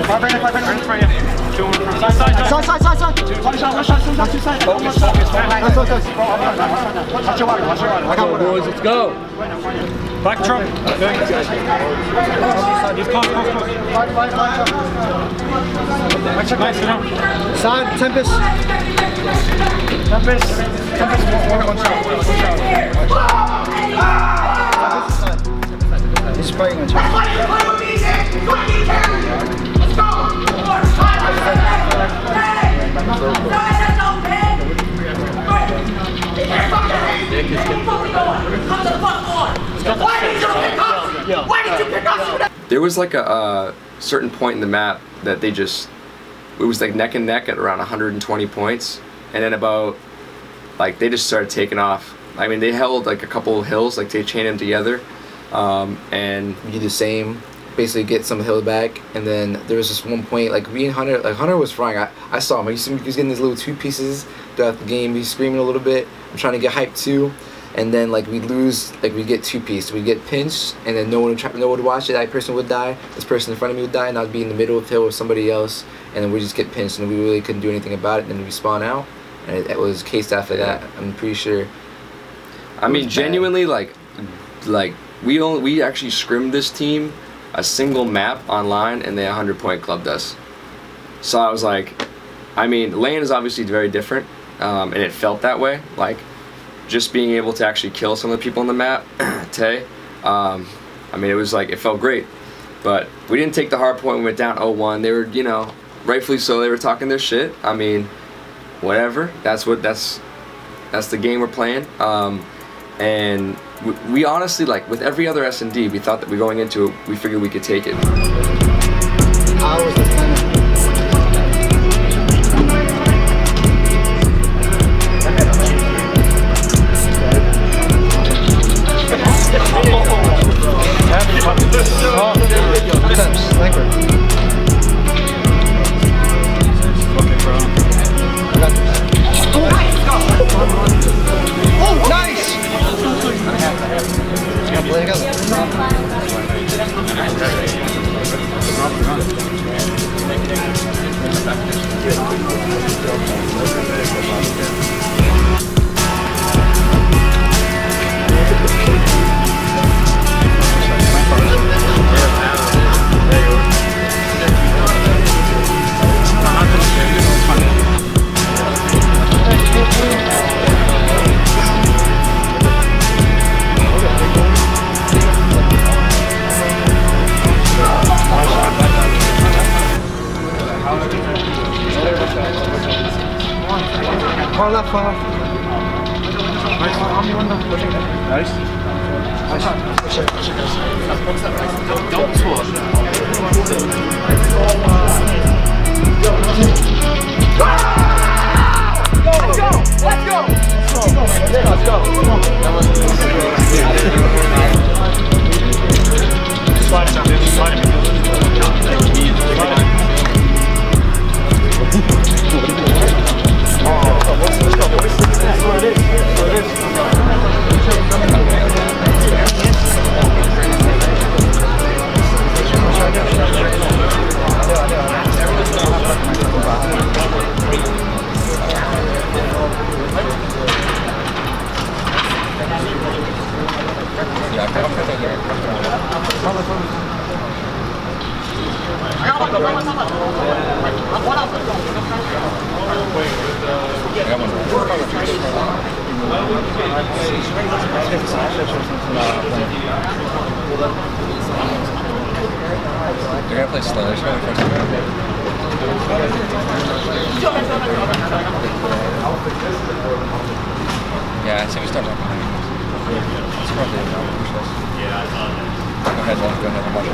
Brandon, front, yeah. Two more front. Side. One shot. Two sides. Focus. Nice. Watch your water. I got one. Boys, let's go. Black truck. He's close. Nice, sit down. Side, Tempest. One shot. there was like a certain point in the map that it was like neck and neck at around 120 points, and then about, like, they just started taking off. I mean, they held like a couple of hills, like they chained them together, and we did the same. Basically get some hill back, and then there was this one point, like me and Hunter, like Hunter was frying. I saw him. He was getting these little 2 pieces throughout the game. He's screaming a little bit. I'm trying to get hyped too, and then like we lose, like we get 2 piece. We get pinched, and then no one would watch it. That person would die. This person in front of me would die, and I'd be in the middle of the hill with somebody else, and then we just get pinched, and we really couldn't do anything about it. And then we spawn out, and it was cased after that. I'm pretty sure. I mean, genuinely, like we actually scrimmed this team a single map online, and they 100-point clubbed us. So I was like, I mean, lane is obviously very different, and it felt that way. Like, just being able to actually kill some of the people on the map, I mean, it was like, it felt great. But we didn't take the hard point. We went down 0-1. They were, you know, rightfully so. They were talking their shit. I mean, whatever. That's the game we're playing. And we honestly, like, with every other S&D, we thought that we're going into it, we figured we could take it. How was the final? Oh, nice! Play together. Far left, far left. Nice. Don't swap. Let's go! Let's go! Let's go! Slide it down, slide it. They're gonna play slow. They're gonna play yeah, I say we start right behind you. Let's probably push us. Yeah, I thought that. Go ahead, Lon. Go ahead. I'm watching.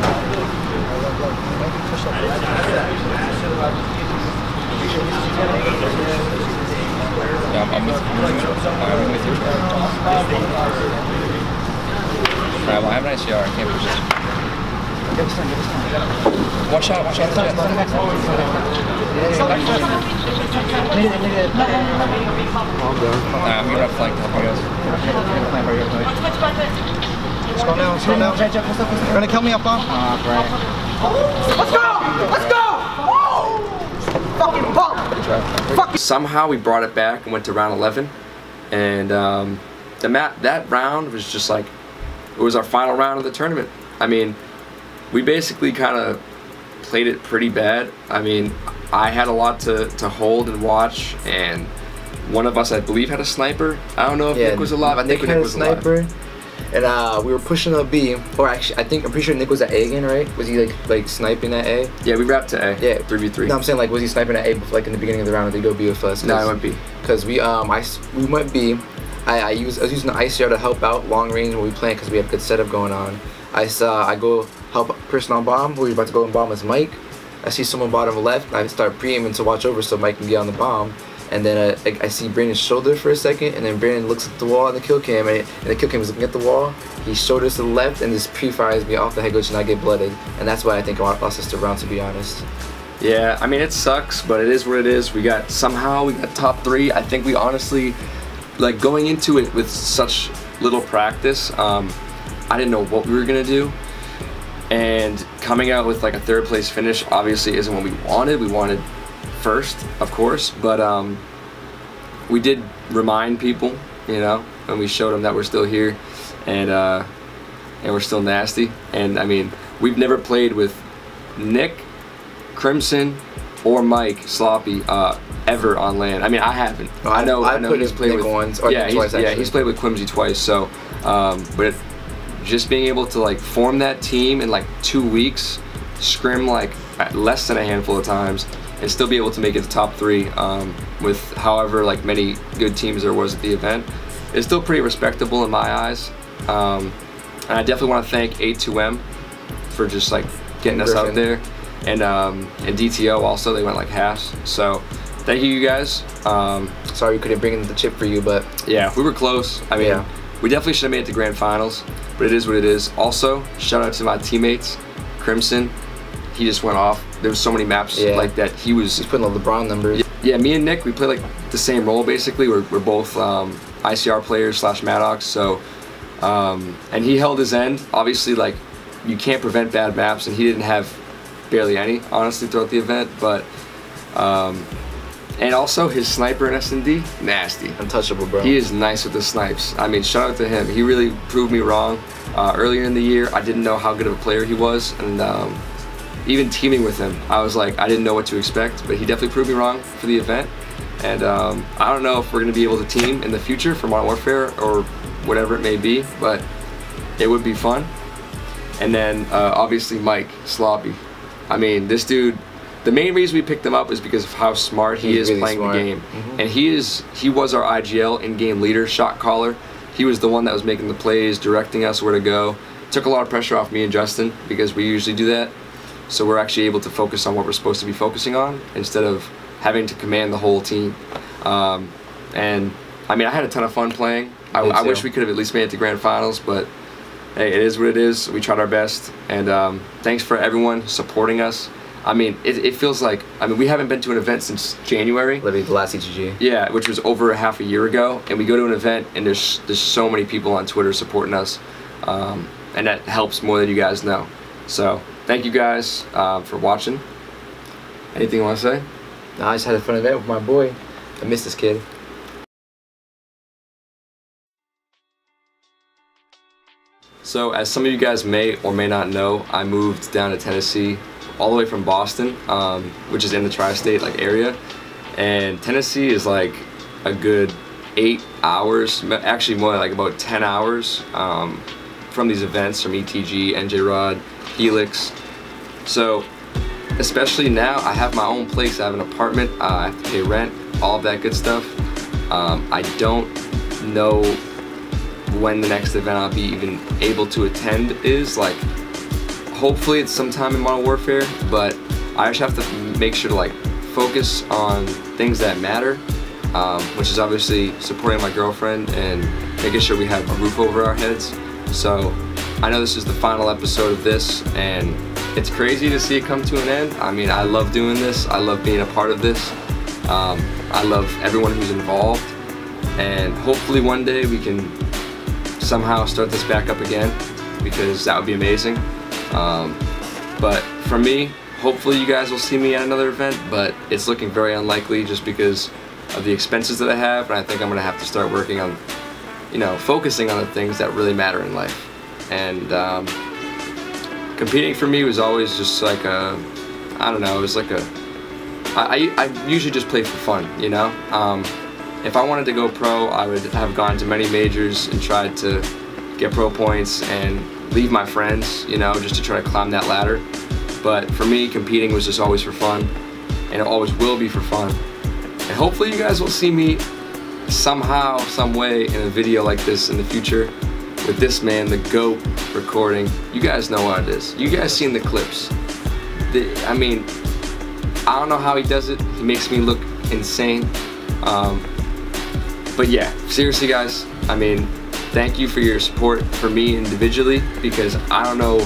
Yeah, I'm with you. Alright, well, I have an ICR. I can't push this. One shot. I'm gonna flank to help you guys. Let's go now. You're gonna kill me up on? Let's go! Let's go! Oh! Fucking bump! Somehow we brought it back and went to round 11, and that round was just like, it was our final round of the tournament. I mean, we basically kind of played it pretty bad. I mean, I had a lot to hold and watch, and one of us, I believe, had a sniper. I don't know if Nick was alive. I think Nick was alive. And we were pushing up B, or actually, I'm pretty sure Nick was at A again, right? Was he like sniping at A? Yeah, we wrapped to A. Yeah, 3v3. No, I'm saying, like, was he sniping at A like in the beginning of the round, or did he go B with us? No, I went B. Because we went B. I was using the ICR to help out long range when we playing because we have good setup going on. I help person on bomb. Who you're about to go and bomb is Mike. I see someone bottom left, and I start pre-aiming to watch over so Mike can get on the bomb. And then I see Brandon's shoulder for a second, and then Brandon looks at the wall in the kill cam, and the kill cam is looking at the wall. He shoulders to the left and just pre-fires me off the head glitch, and I get blooded. And that's why I think I lost this to round, to be honest. Yeah, I mean, it sucks, but it is what it is. Somehow we got top 3. I think we honestly, like, going into it with such little practice, I didn't know what we were gonna do. And coming out with like a 3rd place finish obviously isn't what we wanted. We wanted first, of course, but we did remind people, you know, and we showed them that we're still here, and we're still nasty. And I mean, we've never played with Nick, Crimson, or Mike Sloppy ever on LAN. I mean, I haven't. No, I know he's played with once, or twice, actually. Yeah, he's played with Quimsy twice. So, but just being able to like form that team in like 2 weeks, scrim like less than a handful of times, and still be able to make it to top 3 with however like many good teams there was at the event, is still pretty respectable in my eyes. And I definitely want to thank A2M for just like getting us out there, and DTO also, they went like halves. So thank you guys. Sorry we couldn't bring in the chip for you, but yeah, we were close. I mean, yeah. We definitely should have made it to grand finals, but it is what it is. Also, shout out to my teammates, Crimson. He just went off. There was so many maps like that. He's putting all the LeBron numbers. Yeah, me and Nick, we play like the same role basically. We're both ICR players / Maddox. So, and he held his end. Obviously, like, you can't prevent bad maps, and he didn't have barely any, honestly, throughout the event. But, and also his sniper in S&D, nasty. Untouchable, bro. He is nice with the snipes. I mean, shout out to him. He really proved me wrong. Earlier in the year, I didn't know how good of a player he was, and even teaming with him, I was like, I didn't know what to expect, but he definitely proved me wrong for the event. And I don't know if we're going to be able to team in the future for Modern Warfare or whatever it may be, but it would be fun. And then obviously Mike Sloppy. I mean, this dude, the main reason we picked him up is because of how smart he is really playing the game. And he was our IGL in-game leader, shot caller. He was the one that was making the plays, directing us where to go. Took a lot of pressure off me and Justin, because we usually do that. So we're actually able to focus on what we're supposed to be focusing on instead of having to command the whole team. And I mean, I had a ton of fun playing. I wish we could have at least made it to grand finals, but hey, it is what it is. We tried our best, and thanks for everyone supporting us. I mean, it feels like, I mean, we haven't been to an event since January. Literally the last ETG. Yeah, which was over half a year ago, and we go to an event and there's so many people on Twitter supporting us, and that helps more than you guys know. So thank you guys for watching. Anything you want to say? No, I just had a fun event with my boy. I miss this kid. So as some of you guys may or may not know, I moved down to Tennessee all the way from Boston, which is in the tri-state like area, and Tennessee is like a good 8 hours, actually more like about 10 hours from these events, from ETG, NJ Rod, Helix. So especially now, I have my own place, I have an apartment, I have to pay rent, all of that good stuff. I don't know when the next event I'll be even able to attend is. Like, hopefully it's sometime in Modern Warfare, but I just have to make sure to like focus on things that matter, which is obviously supporting my girlfriend and making sure we have a roof over our heads. So I know this is the final episode of this, and it's crazy to see it come to an end. I mean, I love doing this. I love being a part of this. I love everyone who's involved, and hopefully one day we can somehow start this back up again, because that would be amazing. But for me, hopefully you guys will see me at another event, but it's looking very unlikely just because of the expenses that I have, and I think I'm gonna have to start working on, you know, focusing on the things that really matter in life. And competing for me was always just like a, I don't know, it was like a, I usually just play for fun, you know? If I wanted to go pro, I would have gone to many majors and tried to get pro points and leave my friends, you know, just to try to climb that ladder. But for me, competing was just always for fun, and it always will be for fun. And hopefully you guys will see me somehow, some way in a video like this in the future, with this man, the GOAT, recording. You guys know what it is. You guys seen the clips. I mean, I don't know how he does it. He makes me look insane. But yeah, seriously guys, I mean, thank you for your support for me individually, because I don't know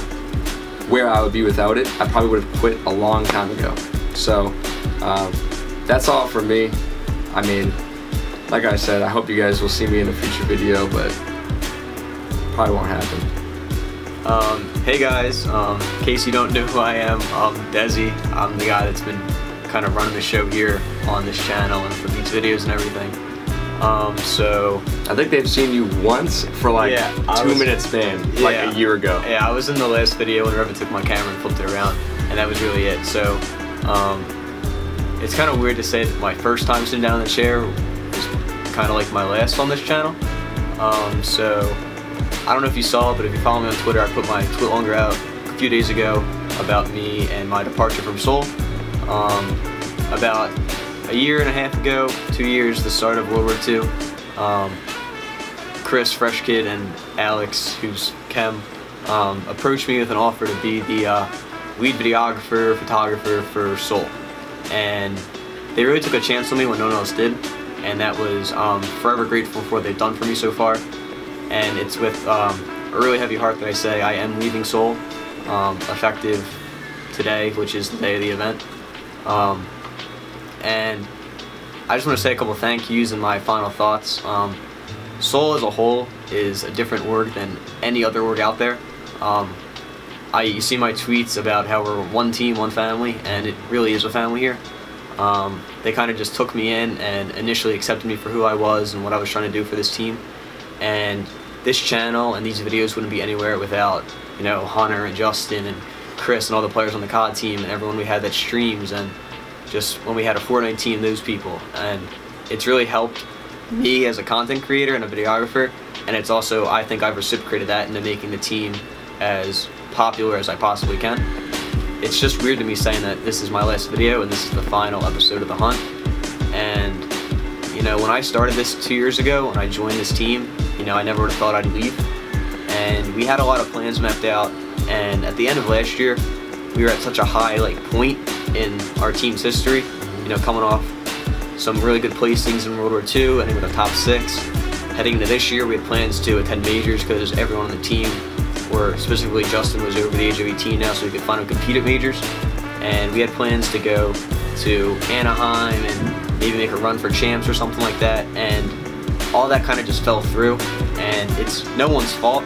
where I would be without it. I probably would have quit a long time ago. So that's all for me. I mean, like I said, I hope you guys will see me in a future video, but probably won't happen. Hey guys, in case you don't know who I am, I'm Desi. I'm the guy that's been kind of running the show here on this channel and for these videos and everything. So I think they've seen you once for like 2 minutes span, like a year ago. Yeah, I was in the last video when Revan took my camera and flipped it around, and that was really it. So it's kind of weird to say that my first time sitting down in the chair was kind of like my last on this channel. So I don't know if you saw, but if you follow me on Twitter, I put my tweet longer out a few days ago about me and my departure from SOAL. About a year and a half ago, 2 years, the start of World War II, Chris, Fresh Kid, and Alex, who's Chem, approached me with an offer to be the lead videographer, photographer for SOAL. And they really took a chance on me when no one else did, and that was forever grateful for what they've done for me so far. And it's with a really heavy heart that I say I am leaving SOAL, effective today, which is the day of the event. And I just want to say a couple thank yous and my final thoughts. SOAL as a whole is a different org than any other org out there. You see my tweets about how we're one team, one family, and it really is a family here. They kind of just took me in and initially accepted me for who I was and what I was trying to do for this team. And this channel and these videos wouldn't be anywhere without, you know, Hunter and Justin and Chris and all the players on the COD team and everyone we had that streams, and just when we had a Fortnite team, those people. And it's really helped me as a content creator and a videographer, and it's also, I think I've reciprocated that into making the team as popular as I possibly can. It's just weird to me saying that this is my last video and this is the final episode of The Hunt. And you know, when I started this 2 years ago, when I joined this team, you know, I never would have thought I'd leave. And we had a lot of plans mapped out, and at the end of last year, we were at such a high point in our team's history, you know, coming off some really good placings in World War II, ending with a top 6. Heading into this year, we had plans to attend majors because everyone on the team, or specifically Justin, was over the age of 18 now, so we could finally compete at majors. And we had plans to go to Anaheim and maybe make a run for champs or something like that, and all that kind of just fell through. And it's no one's fault,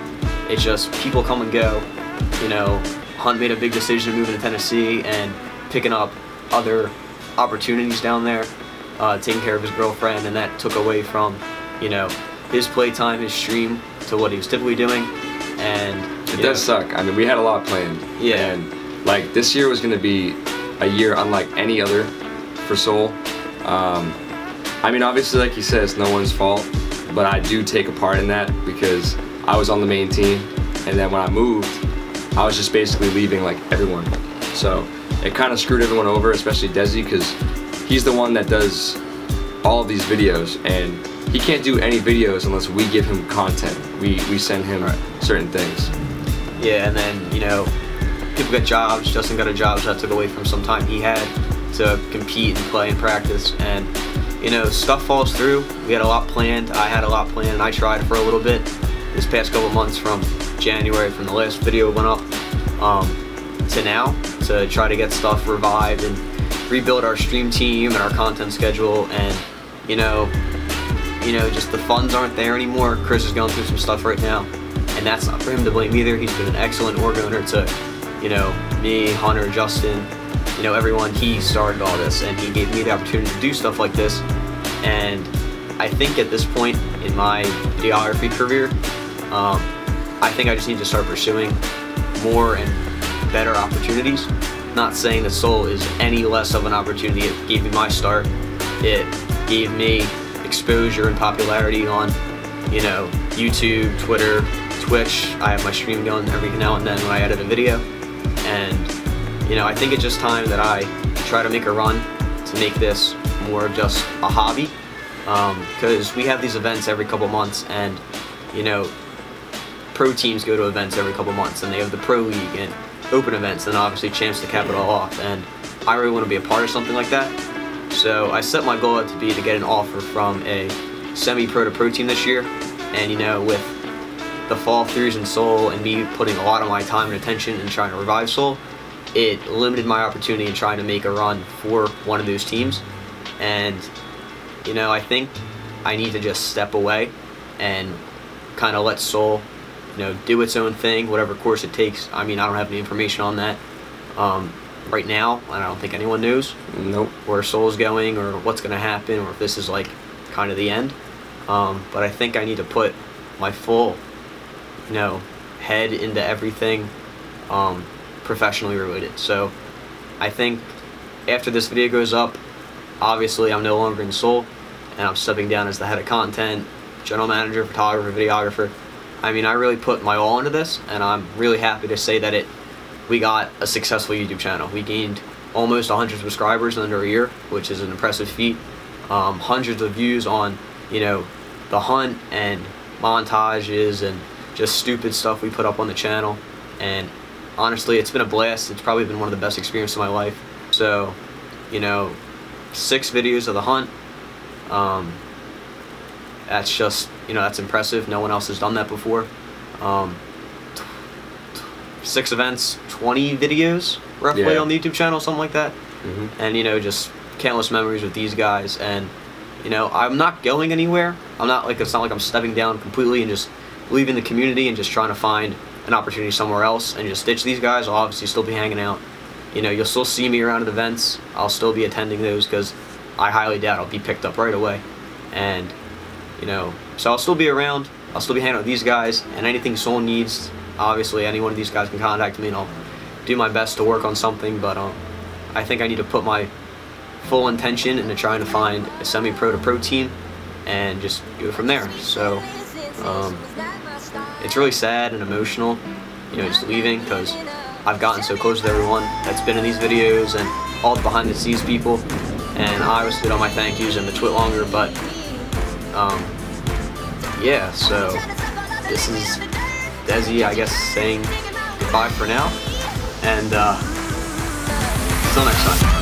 it's just people come and go. You know, Hunt made a big decision moving to Tennessee and picking up other opportunities down there, taking care of his girlfriend, and that took away from, you know, his playtime, his stream, to what he was typically doing. And it does suck. I mean, we had a lot planned. Yeah. And like this year was gonna be a year unlike any other for SOAL. I mean, obviously, like he says, no one's fault, but I do take a part in that because I was on the main team, and then when I moved, I was just basically leaving like everyone. So it kind of screwed everyone over, especially Desi, because he's the one that does all of these videos, and he can't do any videos unless we give him content. We send him certain things. Yeah, and then, you know, people get jobs. Justin got a job, so that took away from some time he had to compete and play and practice. And, you know, stuff falls through. We had a lot planned. I had a lot planned, and I tried for a little bit this past couple months, from January, from the last video went up, to now, to try to get stuff revived and rebuild our stream team and our content schedule. And, you know, just the funds aren't there anymore. Chris is going through some stuff right now, and that's not for him to blame either. He's been an excellent org owner to, you know, me, Hunter, Justin, you know, everyone. He started all this, and he gave me the opportunity to do stuff like this. And I think at this point in my videography career, I think I just need to start pursuing more and better opportunities. Not saying that SOAL is any less of an opportunity. It gave me my start. It gave me exposure and popularity on, you know, YouTube, Twitter, Twitch. I have my stream going every now and then when I edit a video. And, you know, I think it's just time that I try to make a run to make this more of just a hobby. Because we have these events every couple months, and, you know, pro teams go to events every couple months, and they have the pro league and open events, and obviously champs to cap it all off. And I really want to be a part of something like that. So I set my goal out to be to get an offer from a semi-pro to pro team this year. And you know, with the fall throughs in SOAL and me putting a lot of my time and attention in trying to revive SOAL, it limited my opportunity in trying to make a run for one of those teams. And you know, I think I need to just step away and kind of let SOAL, you know, do its own thing, whatever course it takes. I mean, I don't have any information on that right now, and I don't think anyone knows where SOAL's going or what's going to happen, or if this is like kind of the end. But I think I need to put my full, you know, head into everything professionally related. So I think after this video goes up, obviously I'm no longer in SOAL, and I'm stepping down as the head of content, general manager, photographer, videographer. I mean, I really put my all into this, and I'm really happy to say that we got a successful YouTube channel. We gained almost 100 subscribers in under a year, which is an impressive feat. Hundreds of views on, you know, the hunt and montages and just stupid stuff we put up on the channel. And honestly, it's been a blast. It's probably been one of the best experiences of my life. So, you know, 6 videos of the hunt. That's just, you know, that's impressive. No one else has done that before. 6 events, 20 videos roughly on the YouTube channel, something like that. And you know, just countless memories with these guys. And you know, I'm not going anywhere. I'm not like, it's not like I'm stepping down completely and just leaving the community and just trying to find an opportunity somewhere else and just ditch these guys. I'll obviously still be hanging out. You know, you'll still see me around at events. I'll still be attending those, because I highly doubt I'll be picked up right away. And you know, so I'll still be around. I'll still be hanging out with these guys, and anything SOAL needs, obviously any one of these guys can contact me, and I'll do my best to work on something. But I think I need to put my full intention into trying to find a semi-pro to pro team and just do it from there. So it's really sad and emotional, you know, just leaving, because I've gotten so close with everyone that's been in these videos and all the behind the scenes people, and I obviously did all my thank yous and the twit longer. But yeah, so this is Desi, I guess, saying goodbye for now, and until next time.